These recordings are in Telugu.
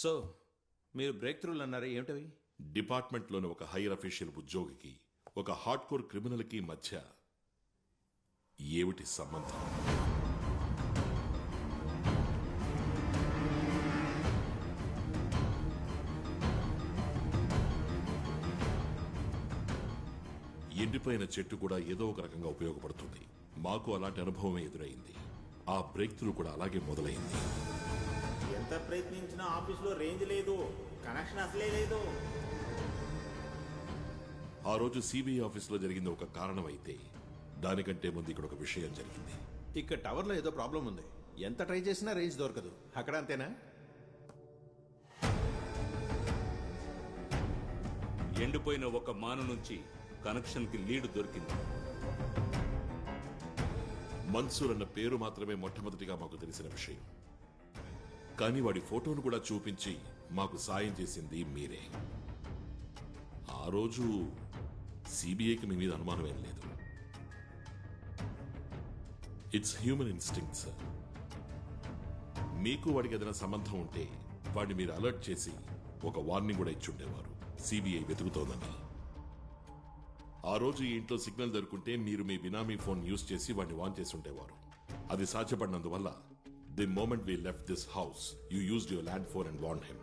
సో మీరు బ్రేక్ త్రూలు అన్నారా, ఏమిటవి? డిపార్ట్మెంట్లోని ఒక హైయర్ అఫీషియల్ ఉద్యోగికి ఒక హార్డ్ కోర్ క్రిమినల్కి మధ్య ఏమిటి సంబంధం? ఎండిపోయిన చెట్టు కూడా ఏదో ఒక రకంగా ఉపయోగపడుతుంది. మాకు అలాంటి అనుభవమే ఎదురైంది. ఆ బ్రేక్ త్రూ కూడా అలాగే మొదలైంది. ఎంత ప్రయత్నించినా ఆఫీసులో రేంజ్ లేదు, కనెక్షన్ అసలే లేదు. ఆ రోజు సిబిఐ ఆఫీసులో జరిగింది ఒక కారణం అయితే, దానికంటే ముందు ఇక్కడ ఒక విషయం జరిగింది. ఇక్కడ టవర్లో ఏదో ప్రాబ్లం ఉంది. ఎంత ట్రై చేసినా రేంజ్ దొరకదు. అక్కడ అంతేనా? ఎండిపోయిన ఒక మాను నుంచి కనెక్షన్ కి లీడ్ దొరికింది. మన్సూర్ అన్న పేరు మాత్రమే మొట్టమొదటిగా మాకు తెలిసిన విషయం. కానీ వాడి ఫోటోను కూడా చూపించి మాకు సాయం చేసింది మీరే. ఆ రోజు సిబిఐకి మీ మీద అనుమానం ఏం లేదు. It's human instinct sir. మీకు వాడికి ఏదైనా సంబంధం ఉంటే వాడిని మీరు అలర్ట్ చేసి ఒక వార్నింగ్ కూడా ఇచ్చుండేవారు, సిబిఐ వెతుకుతోందని. ఆ రోజు ఈ ఇంట్లో సిగ్నల్ దొరుకుంటే మీరు మీ బినామీ ఫోన్ యూజ్ చేసి వాడిని వాన్ చేసి ఉండేవారు. అది సాధ్యపడినందువల్ల the moment we left this house you used your land phone and warn him.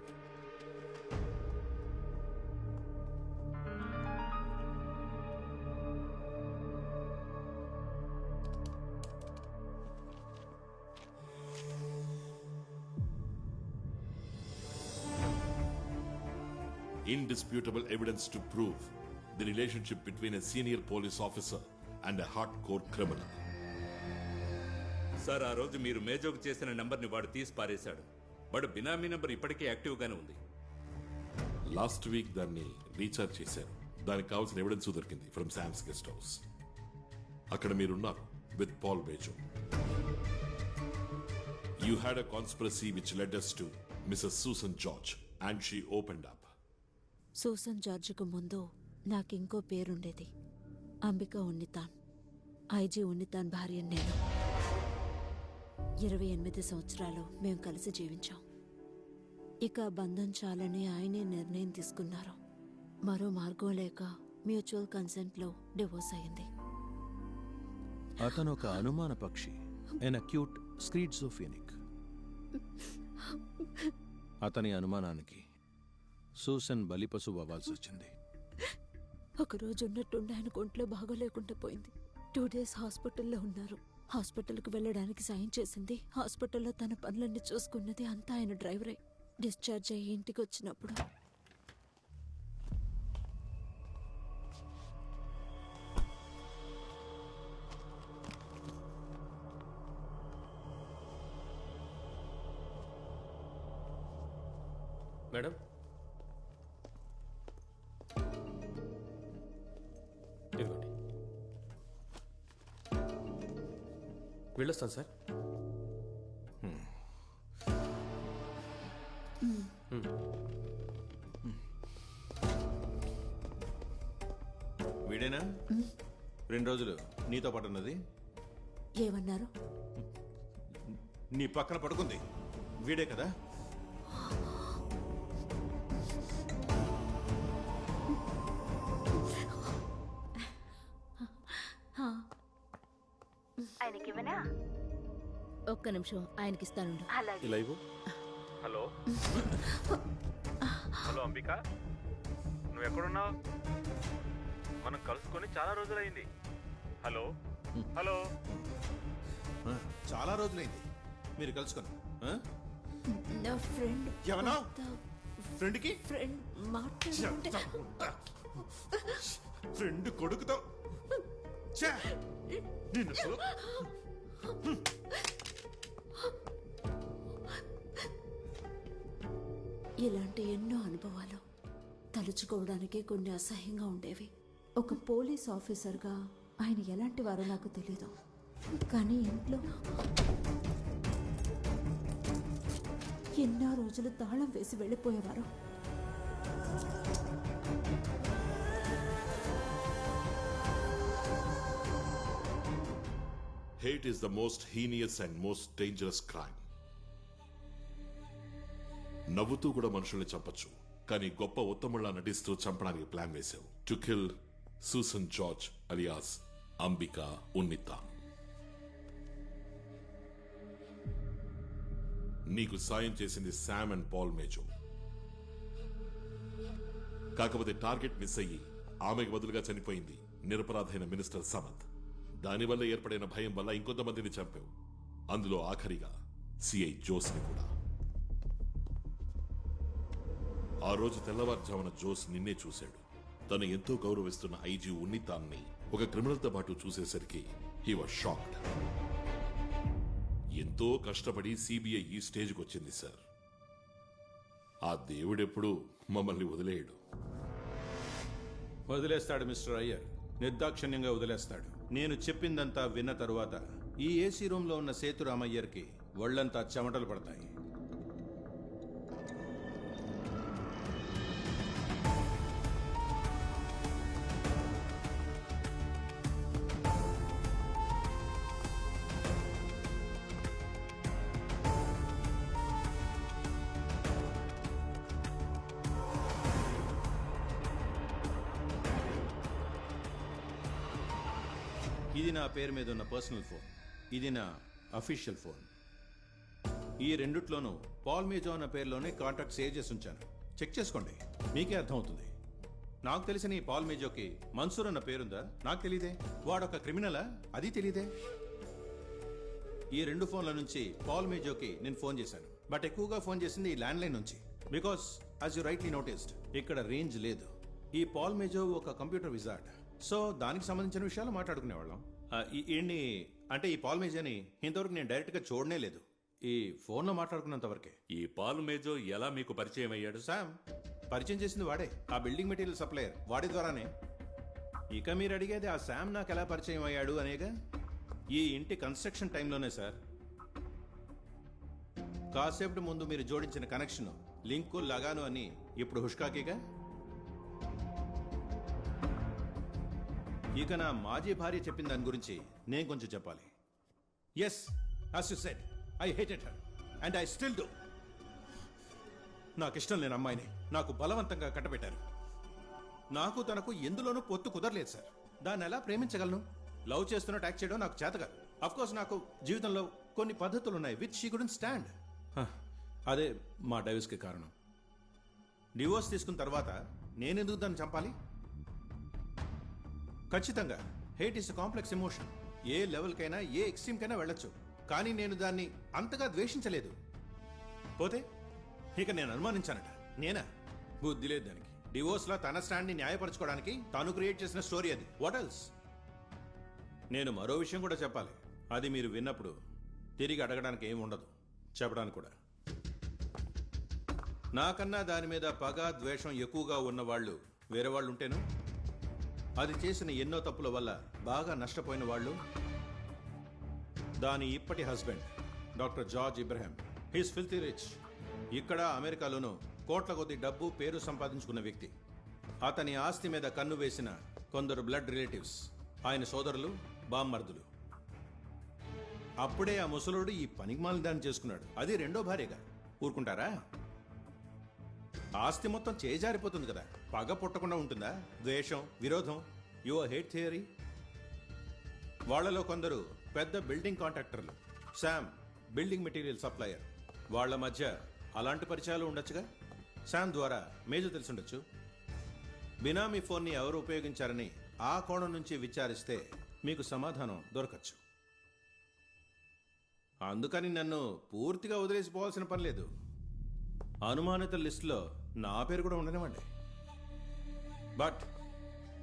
Indisputable evidence to prove the relationship between a senior police officer and a hardcore criminal. Sir, ఆ రోజు మీరు మేజోకు చేసిన నంబర్ని వాడు తీసి పారేశాడు. వాడు బినామీ నంబర్ ఇప్పటికే యాక్టివ్ గానే ఉంది. లాస్ట్ వీక్ దాన్ని రీఛార్జ్ చేశారు. దానికి కావాల్సిన ఎవిడెన్స్ దొరికింది ఫ్రమ్ శామ్స్ గెస్ట్ హౌస్. అక్కడ మీరున్నారు with Paul Bejo. You had a conspiracy which led us to Mrs. Susan George and she opened up. Susan జార్జ్కు ముందు నాకింకో పేరుండేది, అంబిక ఉన్నితాన్. ఐజీ ఉన్నితాన్ భార్య నేను. 28 సంవత్సరాలు మేము కలిసి జీవించాం. ఇక బంధం చాలని ఆయనే నిర్ణయం తీసుకున్నారు. మరో మార్గం లేక మ్యూచువల్ కన్సెంట్లో డివోర్స్ అయింది. అతను ఒక అనుమాన పక్షి, ఎన్ అక్యూట్ స్క్రీడ్జోఫెనిక్. అతని అనుమానానికి సూసన్ బలిపశువు అవ్వాల్సి వచ్చింది. ఒకరోజు ఉన్నట్టుండి ఆయన ఒంట్లో బాగోలేకుండా పోయింది. 2 days హాస్పిటల్లో ఉన్నారు. హాస్పిటల్కి వెళ్ళడానికి సాయం చేసింది, హాస్పిటల్లో తన పనులన్నీ చూసుకున్నది అంతా ఆయన డ్రైవరే. డిశ్చార్జ్ అయ్యి ఇంటికి వచ్చినప్పుడు మేడం, ఇదిగోండి. వెళ్ళొస్తాను సార్. వీడేనా 2 రోజులు నీతో పాటు ఉన్నది? ఏమన్నారు? నీ పక్కన పడుకుంది వీడే కదా? ఆయనకివనా? ఒక్క నిమిషం, ఆయనకిస్తానుండు. ఇలా ఇవ్వు. హలో హలో అంబిక, నువ్వు ఎక్కడున్నావు? మనం కలుసుకొని చాలా రోజులైంది. Hello hello. చాలా రోజులైంది మీరు కలుసుకొని. నా ఫ్రెండ్. ఎవనా ఫ్రెండ్కి? ఫ్రెండ్ మాట్లాడుతుంటే ఫ్రెండ్ కొడుకుతో నిన్ను ఇలాంటి ఎన్నో అనుభవాలు తలుచుకోవడానికే కొన్ని అసహ్యంగా ఉండేవి. ఒక పోలీస్ ఆఫీసర్గా ఆయన ఎలాంటి వారో నాకు తెలీదు, కానీ ఇంట్లో ఎన్నో రోజులు తాళం వేసి వెళ్ళిపోయేవారు. Hate is the most heinous and most dangerous crime. నవ్వుతూ కూడా మనుషుల్ని చంపొచ్చు, కానీ గొప్ప ఉత్తముళ్ళ నటిస్తూ చంపడానికి ప్లాన్ వేశావు. To kill Susan George alias Ambika Unnithan. నీకు సాయం చేసింది శామ్ అండ్ పాల్ మేజో. కాకపోతే టార్గెట్ మిస్ అయ్యి ఆమెకు బదులుగా చనిపోయింది నిరపరాధైన మినిస్టర్ సమత్. దానివల్ల ఏర్పడిన భయం వల్ల ఇంకొంతమందిని చంపావు, అందులో ఆఖరిగా సిఐ జోస్ని కూడా. ఆ రోజు తెల్లవారుజామున జోస్ నిన్నే చూశాడు. తను ఎంతో గౌరవిస్తున్న ఐజీ ఉన్నితాన్ని ఒక క్రిమినల్తో పాటు చూసేసరికి హీ వాజ్ షాక్డ్. ఎంతో కష్టపడి సిబిఐ ఈ స్టేజ్కి వచ్చింది సార్. ఆ దేవుడెప్పుడు మమ్మల్ని వదిలేయడు. వదిలేస్తాడు మిస్టర్ అయ్యర్, నిర్దాక్షిణ్యంగా వదిలేస్తాడు. నేను చెప్పిందంతా విన్న తరువాత ఈ ఏసీ రూమ్లో ఉన్న సేతురామయ్యర్కి ఒళ్లంతా చెమటలు పడతాయి. ఇది నా పేరు మీద ఉన్న పర్సనల్ ఫోన్, ఇది నా అఫీషియల్ ఫోన్. ఈ రెండిట్లోనూ పాల్ మేజో అన్న పేరులోనే కాంటాక్ట్ సేవ్ చేసి ఉంచాను. చెక్ చేసుకోండి, మీకే అర్థమవుతుంది. నాకు తెలిసిన ఈ పాల్ మేజోకి మన్సూర్ అన్న పేరుందా? నాకు తెలీదే. వాడొక క్రిమినలా? అది తెలీదే. ఈ రెండు ఫోన్ల నుంచి పాల్ మేజోకి నేను ఫోన్ చేశాను, బట్ ఎక్కువగా ఫోన్ చేసింది ఈ ల్యాండ్లైన్ నుంచి. Because as you rightly noticed, ఇక్కడ రేంజ్ లేదు. ఈ పాల్ మేజో ఒక కంప్యూటర్ విజార్డ్, సో దానికి సంబంధించిన విషయాలు మాట్లాడుకునేవాళ్ళం. ఈ పాల్ మేజోని ఇంతవరకు నేను డైరెక్ట్గా చూడనే లేదు. ఈ ఫోన్లో మాట్లాడుకున్నంత వరకే. ఈ పాల్ మేజో ఎలా మీకు పరిచయం అయ్యాడు? శామ్ పరిచయం చేసింది వాడే, ఆ బిల్డింగ్ మెటీరియల్ సప్లయర్, వాడి ద్వారానే. ఇక మీరు అడిగేది ఆ శామ్ నాకు ఎలా పరిచయం అయ్యాడు అనేగా. ఈ ఇంటి కన్స్ట్రక్షన్ టైంలోనే సార్. కాసేపటి ముందు మీరు జోడించిన కనెక్షన్, లింకు, లగాను అని ఇప్పుడు హుష్కాకీగా. ఇక నా మాజీ భార్య చెప్పిన దాని గురించి నేను కొంచెం చెప్పాలి. Yes, as you said, I hated her and I still do. నాకు ఇష్టం లేని అమ్మాయిని నాకు బలవంతంగా కట్టబెట్టారు. నాకు తనకు ఎందులోనూ పొత్తు కుదరలేదు సార్. దాన్ని ఎలా ప్రేమించగలను? లవ్ చేస్తున్నట్టు యాక్ట్ చేయడం నాకు చేతగాదు. అఫ్ కోర్స్ నాకు జీవితంలో కొన్ని పద్ధతులు ఉన్నాయి విచ్ షీ కుడెంట్ స్టాండ్. అదే మా డైవర్స్కి కారణం. డివోర్స్ తీసుకున్న తర్వాత నేనెందుకు దాన్ని చంపాలి? ఖచ్చితంగా హేట్ ఇస్ కాంప్లెక్స్ ఎమోషన్. ఏ లెవెల్కైనా ఏ ఎక్స్ట్రీమ్కైనా వెళ్ళొచ్చు, కానీ నేను దాన్ని అంతగా ద్వేషించలేదు. పోతే ఇక నేను అనుమానించానట. నేనా? బుద్ధి లేదు దానికి. డివోర్స్లో తన స్టాండ్ని న్యాయపరచుకోవడానికి తాను క్రియేట్ చేసిన స్టోరీ అది. What else? నేను మరో విషయం కూడా చెప్పాలి. అది మీరు విన్నప్పుడు తిరిగి అడగడానికి ఏమి ఉండదు, చెప్పడానికి కూడా. నాకన్నా దాని మీద పగ, ద్వేషం ఎక్కువగా ఉన్నవాళ్ళు వేరే వాళ్ళు ఉంటేను, అది చేసిన ఎన్నో తప్పుల వల్ల బాగా నష్టపోయిన వాళ్ళు, దాని ఇప్పటి husband doctor George ఇబ్రహాం. He's filthy rich. ఇక్కడ అమెరికాలోనూ కోట్ల కొద్ది డబ్బు, పేరు సంపాదించుకున్న వ్యక్తి. అతని ఆస్తి మీద కన్ను వేసిన కొందరు బ్లడ్ రిలేటివ్స్, ఆయన సోదరులు, బామ్మర్దులు. అప్పుడే ఆ ముసలుడు ఈ పనికిమాలిన దాన్ని చేసుకున్నాడు, అది రెండో భార్యగా. ఊరుకుంటారా? ఆస్తి మొత్తం చేజారిపోతుంది కదా. పగ పుట్టకుండా ఉంటుందా? ద్వేషం, విరోధం, యువర్ హేట్ థియరీ. వాళ్లలో కొందరు పెద్ద బిల్డింగ్ కాంట్రాక్టర్లు, శామ్ బిల్డింగ్ మెటీరియల్ సప్లయర్. వాళ్ల మధ్య అలాంటి పరిచయాలు ఉండొచ్చుగా. శామ్ ద్వారా మేజో తెలుసుండొచ్చు. బినామీ ఫోన్ని ఎవరు ఉపయోగించారని ఆ కోణం నుంచి విచారిస్తే మీకు సమాధానం దొరకచ్చు. అందుకని నన్ను పూర్తిగా వదిలేసిపోవాల్సిన పని లేదు. అనుమానిత లిస్టులో నా పేరు కూడా ఉండనివ్వండి. బట్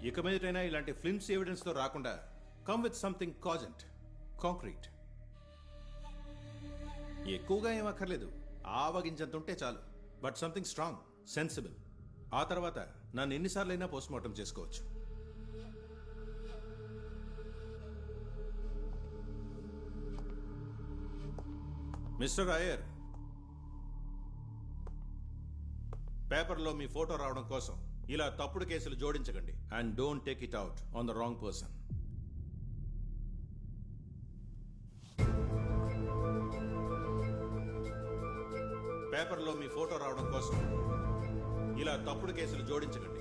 ఇక మీదటైనా ఇలాంటి ఫిల్మ్స్ ఎవిడెన్స్తో రాకుండా come with something cogent, concrete. ఎక్కువగా ఏం అక్కర్లేదు, ఆవగించంత ఉంటే చాలు. But something strong, sensible. ఆ తర్వాత నన్ను ఎన్నిసార్లైనా పోస్ట్మార్టం చేసుకోవచ్చు. మిస్టర్ అయ్యర్, పేపర్లో మీ ఫోటో రావడం కోసం ఇలా తప్పుడు కేసులు జోడించకండి. And don't take it out on the wrong person. పేపర్లో మీ ఫోటో రావడం కోసం ఇలా తప్పుడు కేసులు జోడించకండి.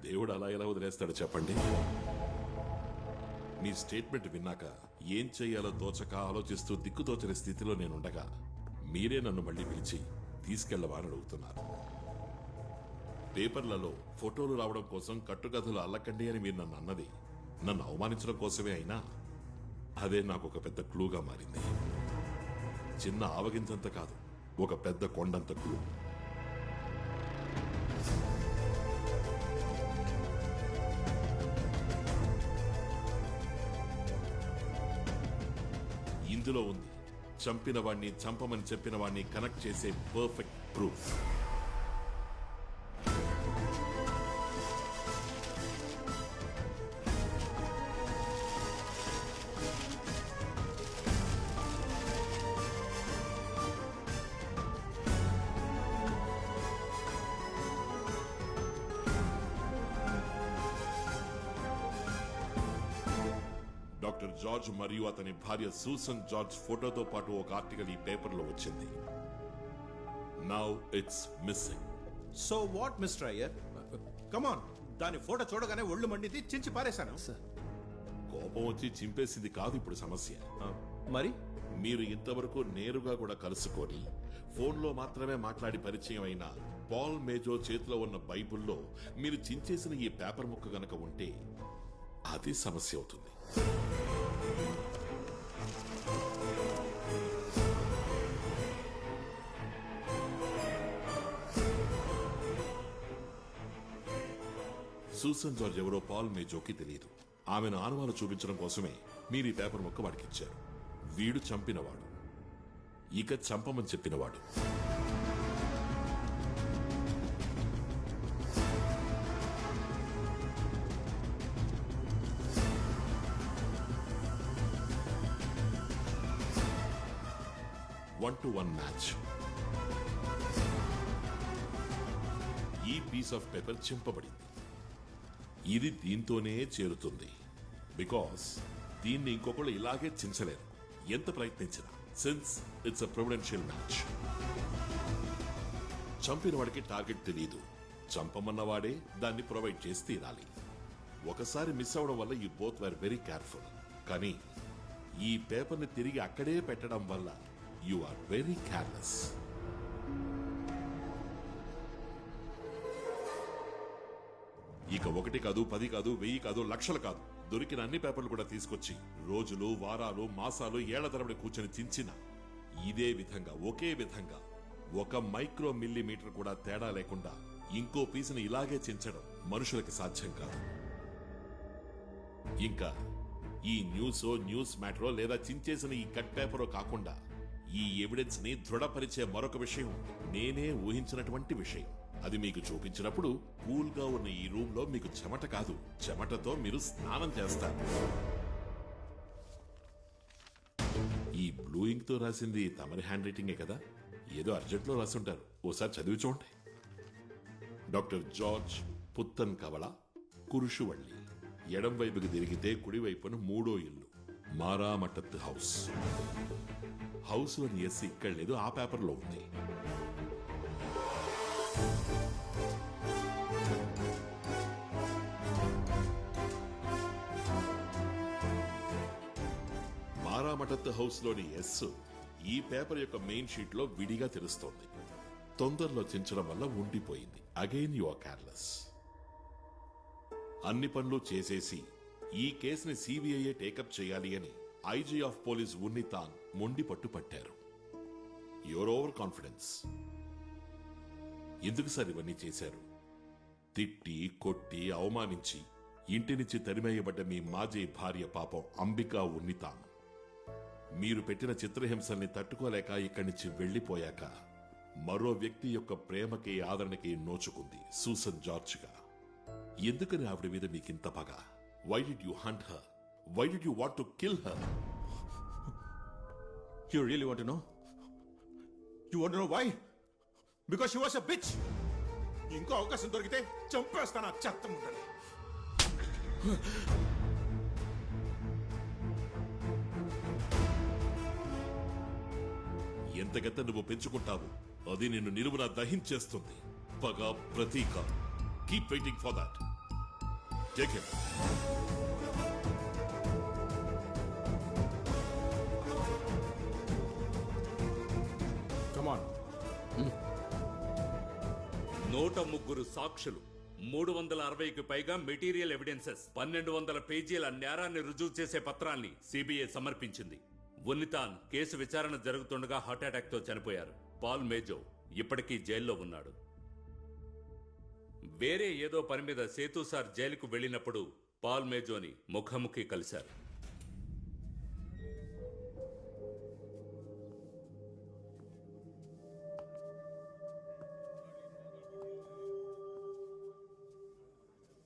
దేవుడు అలా ఎలా వదిలేస్తాడు చెప్పండి? మీ స్టేట్మెంట్ విన్నాక ఏం చేయాలో తోచక ఆలోచిస్తూ దిక్కుతోచని స్థితిలో నేనుండగా మీరే నన్ను మళ్ళీ పిలిచి తీసుకెళ్లవా అని అడుగుతున్నారు. పేపర్లలో ఫోటోలు రావడం కోసం కట్టుకథలు అల్లకండి అని మీరు నన్ను అన్నది నన్ను అవమానించడం కోసమే అయినా అదే నాకు ఒక పెద్ద క్లూగా మారింది. చిన్న ఆవగింజంత కాదు, ఒక పెద్ద కొండంత క్లూ. ఇందులో ఉంది చంపిన వాణ్ణి చంపమని చెప్పిన వాణ్ణి కనెక్ట్ చేసే పర్ఫెక్ట్ ప్రూఫ్. డాక్టర్ జార్జ్ మరియు అతని భార్య సూసన్ జార్జ్ ఫోటోతో పాటు ఒక ఆర్టికల్ ఈ పేపర్లో వచ్చింది. Now it's missing. So what mister Iyer? Come on, దాని ఫోటో చూడగానే ఒళ్ళు మండిది, చించి పారేశాను. కోపం వచ్చి చింపేసింది కాదు ఇప్పుడు సమస్య. మరి మీరు ఇంతవరకు నేరుగా కూడా కలుసుకొని ఫోన్లో మాత్రమే మాట్లాడి పరిచయం అయిన పాల్ మేజో చేతిలో ఉన్న బైబుల్లో మీరు చించేసిన ఈ పేపర్ ముక్క గనక ఉంటే అది సమస్య అవుతుంది. సూసన్ జార్జ్ ఎవరో పాల్ మేజోకి తెలియదు. ఆమెను ఆనవాలు చూపించడం కోసమే మీరు ఈ పేపర్ ముక్క వాడికిచ్చారు. వీడు చంపినవాడు, ఇక చంపమని చెప్పినవాడు. One to one match. ఈ పీస్ ఆఫ్ పేపర్ చింపబడింది. ఇది దీంతోనే చేరుతుంది. బికాస్ దీన్ని ఇంకొకళ్ళు ఇలాగే చించలేరు ఎంత ప్రయత్నించినా, since it's a providential match. చంపిన వాడికి టార్గెట్ తెలియదు, చంపమన్నవాడే దాన్ని ప్రొవైడ్ చేసి తీరాలి. ఒకసారి మిస్ అవడం వల్ల you both were very careful. కానీ ఈ పేపర్ని తిరిగి అక్కడే పెట్టడం వల్ల యు ఆర్ వెరీ కేర్లెస్. ఇక 1 కాదు, 10 కాదు, 1000 కాదు, లక్షలు కాదు, దొరికిన అన్ని పేపర్లు కూడా తీసుకొచ్చి రోజులు, వారాలు, మాసాలు, ఏళ్ల తరబడి కూర్చొని చించిన ఇదే విధంగా, ఒకే విధంగా 1 మైక్రో మిల్లీమీటర్ కూడా తేడా లేకుండా ఇంకో పీసుని ఇలాగే చించడం మనుషులకి సాధ్యం కాదు. ఇంకా ఈ న్యూస్ మ్యాటరో లేదా చించేసిన ఈ కట్ పేపరో కాకుండా ఈ ఎవిడెన్స్ ని దృఢపరిచే మరొక విషయం నేనే ఊహించినటువంటి విషయం. అది మీకు చూపించినప్పుడు కూల్ గా ఉన్న ఈ రూమ్ లో మీకు చెమట కాదు, చెమటతో మీరు స్నానం చేస్తారు. ఈ బ్లూ ఇంక్ తో రాసింది తమరి హ్యాండ్ రైటింగే కదా? ఏదో అర్జెంట్ లో రాసుంటారు, ఓసారి చదివి చూడండి. డాక్టర్ జార్జ్ పుత్తన్ కవల, కురుషువళ్ళి. ఎడం వైపుకి తిరిగితే కుడివైపున 3వ ఇల్లు, మారామటత్ హౌస్. హౌస్ అని ఎస్ ఇక్కడ లేదు, ఆ పేపర్లో ఉంది. మారామటత్ హౌస్ లోని ఎస్ ఈ పేపర్ యొక్క మెయిన్ షీట్ లో విడిగా తెలుస్తోంది. తొందరలో చించడం వల్ల ఉండిపోయింది. Again you are careless. అన్ని పనులు చేసేసి ఈ కేసుని సిబిఐ టేకప్ చేయాలి అని ఐజీ ఆఫ్ పోలీస్ ఉన్నితాన్ మొండి పట్టుపట్టారు. Your over confidence. ఎందుకు సార్ ఇవన్నీ చేశారు? తిట్టి కొట్టి అవమానించి ఇంటి నుంచి తరిమేయబడ్డ మీ మాజీ భార్య పాపం అంబికా ఉన్నితాన్ మీరు పెట్టిన చిత్రహింసల్ని తట్టుకోలేక ఇక్కడి నుంచి వెళ్లిపోయాక మరో వ్యక్తి యొక్క ప్రేమకి ఆదరణకి నోచుకుంది సూసన్ జార్జ్గా. ఎందుకని ఆవిడ మీద మీకింత పగ? Why did you hunt her? Why did you want to kill her? You really want to know? You want to know why? Because she was a bitch. ఇంకో అవకాశం దొరికితే చంపేస్తాను ఆ చెత్త ముండని. ఎంతగత నువ్వు పెంచుకుంటావు అది నిన్ను నిలువున దహించేస్తుంది. పగ ప్రతీక. Keep waiting for that. Take it. Come on. 103 సాక్షులు, 360కి పైగా మెటీరియల్ ఎవిడెన్సెస్, 1200 పేజీల నేరాన్ని రుజువు చేసే పత్రాల్ని సిబిఐ సమర్పించింది. ఉన్నితాన్ కేసు విచారణ జరుగుతుండగా హార్ట్అటాక్ తో చనిపోయారు. పాల్ మేజో ఇప్పటికీ జైల్లో ఉన్నాడు. వేరే ఏదో పని మీద సేతు సార్ జైలుకు వెళ్ళినప్పుడు పాల్ మేజోని ముఖాముఖి కలిశారు.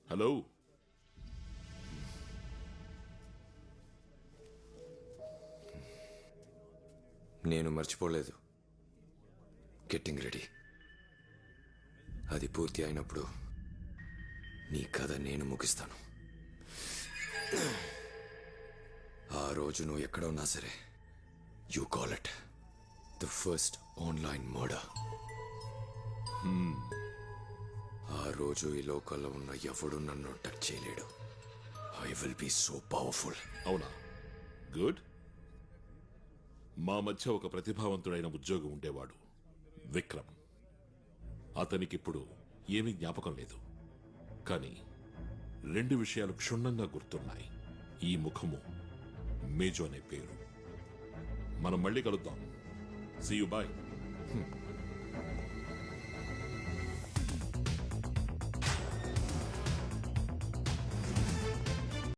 హలో, నేను మర్చిపోలేదు. Getting ready. అది పూర్తి అయినప్పుడు నీ కథ నేను ముగిస్తాను. ఆ రోజు నువ్వు ఎక్కడ ఉన్నా సరే, you call it the first online murder. ఆ రోజు ఈ లోకల్లో ఉన్న ఎవడు నన్ను టచ్ చేయలేడు. I will be so powerful. అవునా? గుడ్. మా మధ్య ఒక ప్రతిభావంతుడైన ఉద్యోగి ఉండేవాడు, విక్రమ్. అతనికిప్పుడు ఏమీ జ్ఞాపకం లేదు, కానీ 2 విషయాలు క్షుణ్ణంగా గుర్తున్నాయి. ఈ ముఖము, మేజో అనే పేరు. మనం మళ్ళీ కలుద్దాం. See you. బాయ్.